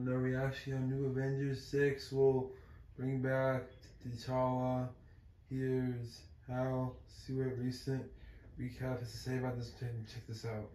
No reaction on New Avengers 6 will bring back Challa. Here's how. See what recent recap has to say about this. Check this out.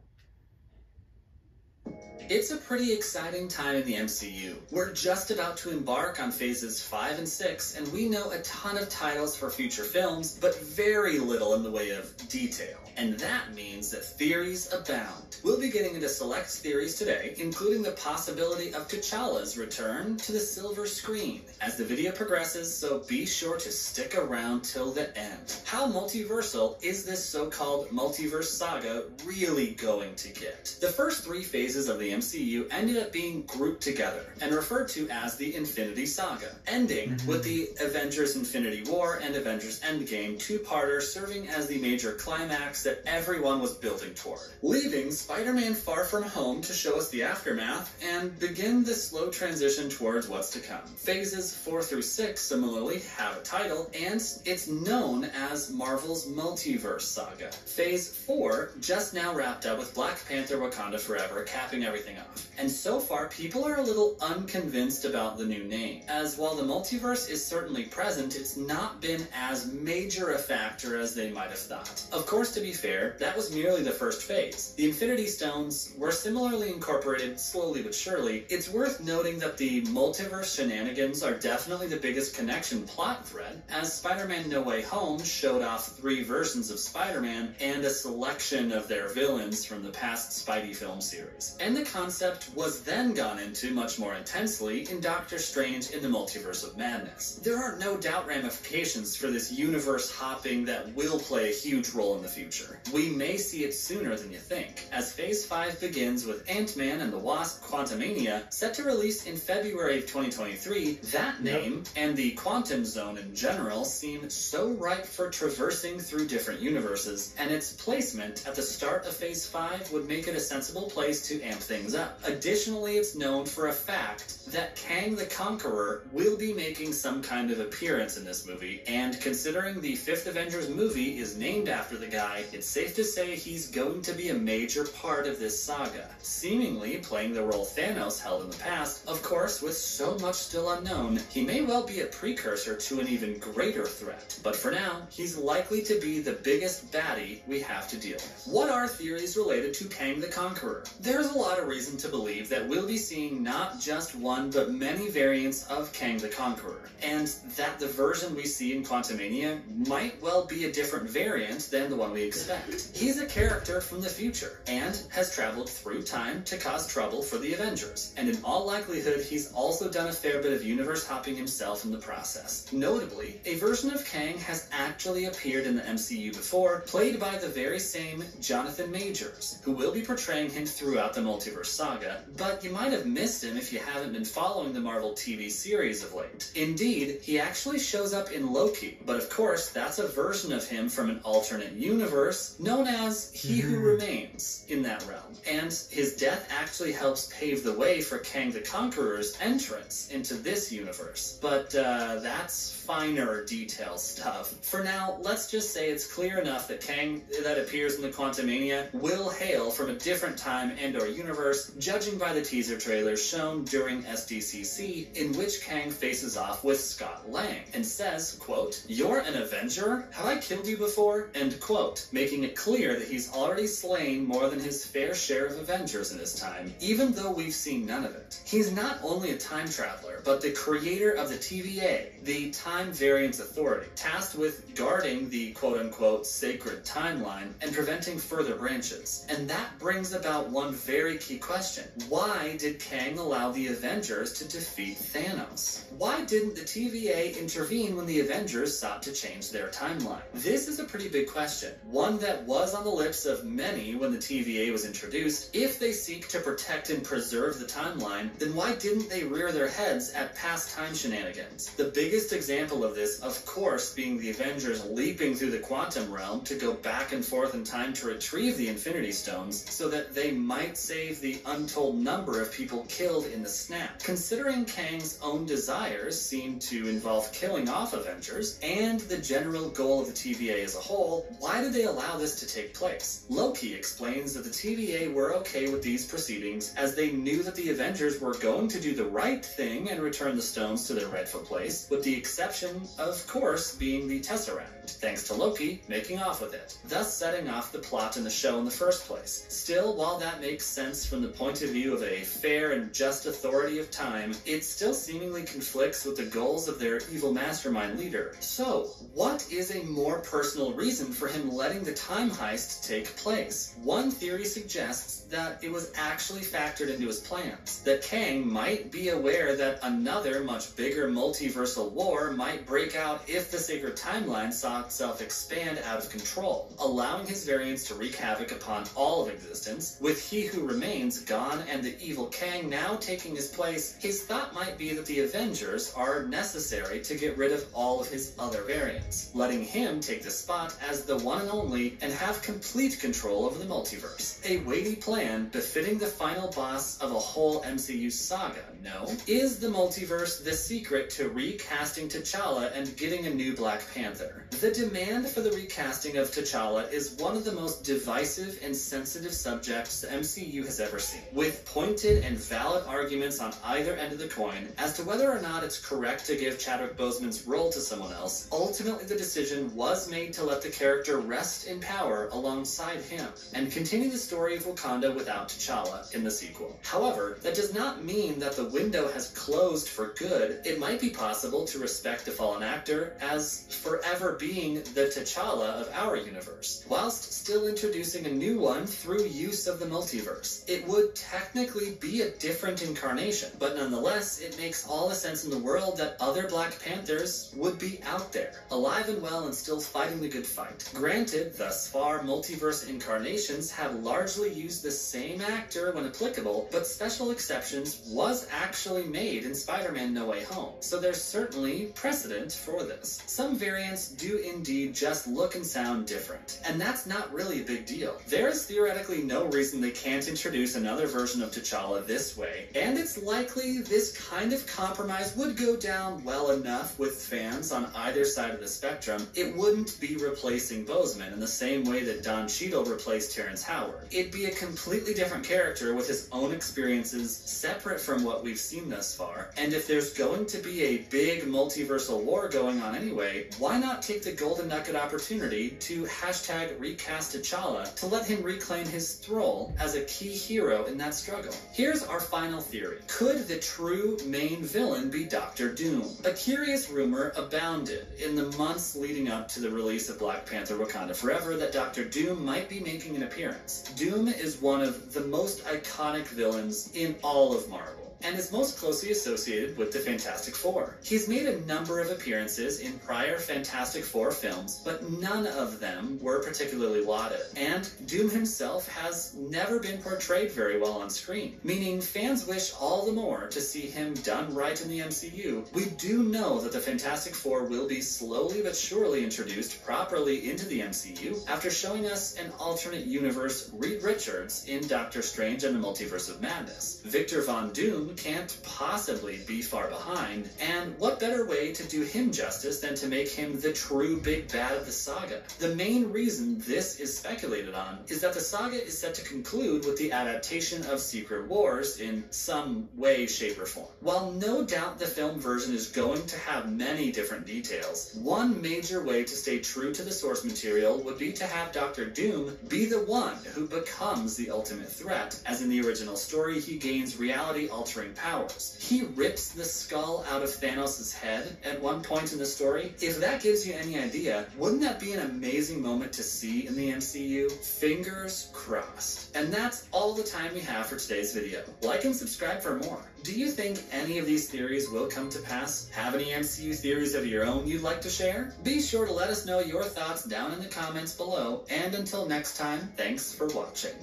It's a pretty exciting time in the MCU. We're just about to embark on phases 5 and 6, and we know a ton of titles for future films, but very little in the way of detail. And that means that theories abound. We'll be getting into select theories today, including the possibility of T'Challa's return to the silver screen as the video progresses, so be sure to stick around till the end. How multiversal is this so-called multiverse saga really going to get? The first 3 phases of the MCU ended up being grouped together and referred to as the Infinity Saga, ending with the Avengers Infinity War and Avengers Endgame two-parter serving as the major climax that everyone was building toward, leaving Spider-Man Far From Home to show us the aftermath and begin the slow transition towards what's to come. Phases 4 through 6 similarly have a title, and it's known as Marvel's Multiverse Saga. Phase 4 just now wrapped up with Black Panther Wakanda Forever capping everything off. And so far, people are a little unconvinced about the new name, as while the multiverse is certainly present, it's not been as major a factor as they might have thought. Of course, to be fair, that was merely the first phase. The Infinity Stones were similarly incorporated slowly but surely. It's worth noting that the multiverse shenanigans are definitely the biggest connection plot thread, as Spider-Man No Way Home showed off 3 versions of Spider-Man and a selection of their villains from the past Spidey film series. And the concept was then gone into much more intensely in Doctor Strange in the Multiverse of Madness. There are no doubt ramifications for this universe hopping that will play a huge role in the future. We may see it sooner than you think, as Phase 5 begins with Ant-Man and the Wasp: Quantumania, set to release in February of 2023. That name, and the Quantum Zone in general, seem so ripe for traversing through different universes, and its placement at the start of Phase 5 would make it a sensible place to amp things up. Additionally, it's known for a fact that Kang the Conqueror will be making some kind of appearance in this movie, and considering the 5th Avengers movie is named after the guy, it's safe to say he's going to be a major part of this saga, seemingly playing the role Thanos held in the past. Of course, with so much still unknown, he may well be a precursor to an even greater threat. But for now, he's likely to be the biggest baddie we have to deal with. What are theories related to Kang the Conqueror? There's a lot of reason to believe that we'll be seeing not just one, but many variants of Kang the Conqueror, and that the version we see in Quantumania might well be a different variant than the one we expect. He's a character from the future, and has traveled through time to cause trouble for the Avengers, and in all likelihood he's also done a fair bit of universe hopping himself in the process. Notably, a version of Kang has actually appeared in the MCU before, played by the very same Jonathan Majors, who will be portraying him throughout the Multiverse Saga, but you might have missed him if you haven't been following the Marvel TV series of late. Indeed, he actually shows up in Loki, but of course that's a version of him from an alternate universe known as He Who Remains in that realm, and his death actually helps pave the way for Kang the Conqueror's entrance into this universe. But that's finer detail stuff. For now, let's just say it's clear enough that Kang that appears in the Quantumania will hail from a different time and/or universe, judging by the teaser trailers shown during SDCC, in which Kang faces off with Scott Lang and says, quote, "You're an Avenger? Have I killed you before?" End quote, making it clear that he's already slain more than his fair share of Avengers in his time, even though we've seen none of it. He's not only a time traveler, but the creator of the TVA, the Time Variance Authority, tasked with guarding the quote-unquote sacred timeline and preventing further branches. And that brings about one very very key question. Why did Kang allow the Avengers to defeat Thanos? Why didn't the TVA intervene when the Avengers sought to change their timeline? This is a pretty big question, one that was on the lips of many when the TVA was introduced. If they seek to protect and preserve the timeline, then why didn't they rear their heads at past time shenanigans? The biggest example of this, of course, being the Avengers leaping through the quantum realm to go back and forth in time to retrieve the Infinity Stones so that they might save the untold number of people killed in the snap. Considering Kang's own desires seem to involve killing off Avengers, and the general goal of the TVA as a whole, why did they allow this to take place? Loki explains that the TVA were okay with these proceedings as they knew that the Avengers were going to do the right thing and return the stones to their rightful place, with the exception, of course, being the Tesseract, thanks to Loki making off with it, thus setting off the plot in the show in the first place. Still, while that makes sense from the point of view of a fair and just authority of time, it still seemingly conflicts with the goals of their evil mastermind leader. So, what is a more personal reason for him letting the time heist take place? One theory suggests that it was actually factored into his plans, that Kang might be aware that another much bigger multiversal war might break out if the sacred timeline saw itself expand out of control, allowing his variants to wreak havoc upon all of existence. With He Who Remains gone and the evil Kang now taking his place, his thought might be that the Avengers are necessary to get rid of all of his other variants, letting him take the spot as the one and only and have complete control over the multiverse. A weighty plan befitting the final boss of a whole MCU saga, no? Is the multiverse the secret to recasting T'Challa and getting a new Black Panther? The demand for the recasting of T'Challa is one of the most divisive and sensitive subjects the MCU has ever seen, with pointed and valid arguments on either end of the coin as to whether or not it's correct to give Chadwick Boseman's role to someone else. Ultimately, the decision was made to let the character rest in power alongside him and continue the story of Wakanda without T'Challa in the sequel. However, that does not mean that the window has closed for good. It might be possible to respect the fallen actor as forever being the T'Challa of our universe, whilst still introducing a new one through use of the multiverse. It would technically be a different incarnation, but nonetheless, it makes all the sense in the world that other Black Panthers would be out there, alive and well and still fighting the good fight. Granted, thus far, multiverse incarnations have largely used the same actor when applicable, but special exceptions was actually made in Spider-Man No Way Home, so there's certainly precedent for this. Some variants do indeed just look and sound different, and that's not really a big deal. There is theoretically no reason they can't introduce another version of T'Challa this way, and it's likely this kind of compromise would go down well enough with fans on either side of the spectrum. It wouldn't be replacing Boseman in the same way that Don Cheadle replaced Terrence Howard. It'd be a completely different character with his own experiences separate from what we've seen thus far, and if there's going to be a big multiversal war going on anyway, why not take the golden nugget opportunity to hashtag recast T'Challa to let him reclaim his role as a key hero in that struggle? Here's our final theory. Could the true main villain be Dr. Doom? A curious rumor abounded in the months leading up to the release of Black Panther Wakanda Forever that Dr. Doom might be making an appearance. Doom is one of the most iconic villains in all of Marvel, and is most closely associated with the Fantastic Four. He's made a number of appearances in prior Fantastic Four films, but none of them were particularly lauded. And Doom himself has never been portrayed very well on screen, meaning fans wish all the more to see him done right in the MCU. We do know that the Fantastic Four will be slowly but surely introduced properly into the MCU after showing us an alternate universe Reed Richards in Doctor Strange and the Multiverse of Madness. Victor Von Doom can't possibly be far behind, and what better way to do him justice than to make him the true big bad of the saga? The main reason this is speculated on is that the saga is set to conclude with the adaptation of Secret Wars in some way, shape, or form. While no doubt the film version is going to have many different details, one major way to stay true to the source material would be to have Dr. Doom be the one who becomes the ultimate threat, as in the original story he gains reality-altering life-altering powers. He rips the skull out of Thanos' head at one point in the story. If that gives you any idea, wouldn't that be an amazing moment to see in the MCU? Fingers crossed. And that's all the time we have for today's video. Like and subscribe for more. Do you think any of these theories will come to pass? Have any MCU theories of your own you'd like to share? Be sure to let us know your thoughts down in the comments below. And until next time, thanks for watching.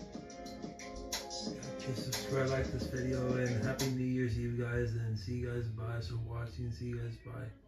Okay, subscribe, like this video, and Happy New Year's Eve, guys, and see you guys. Bye. So watching, see you guys. Bye.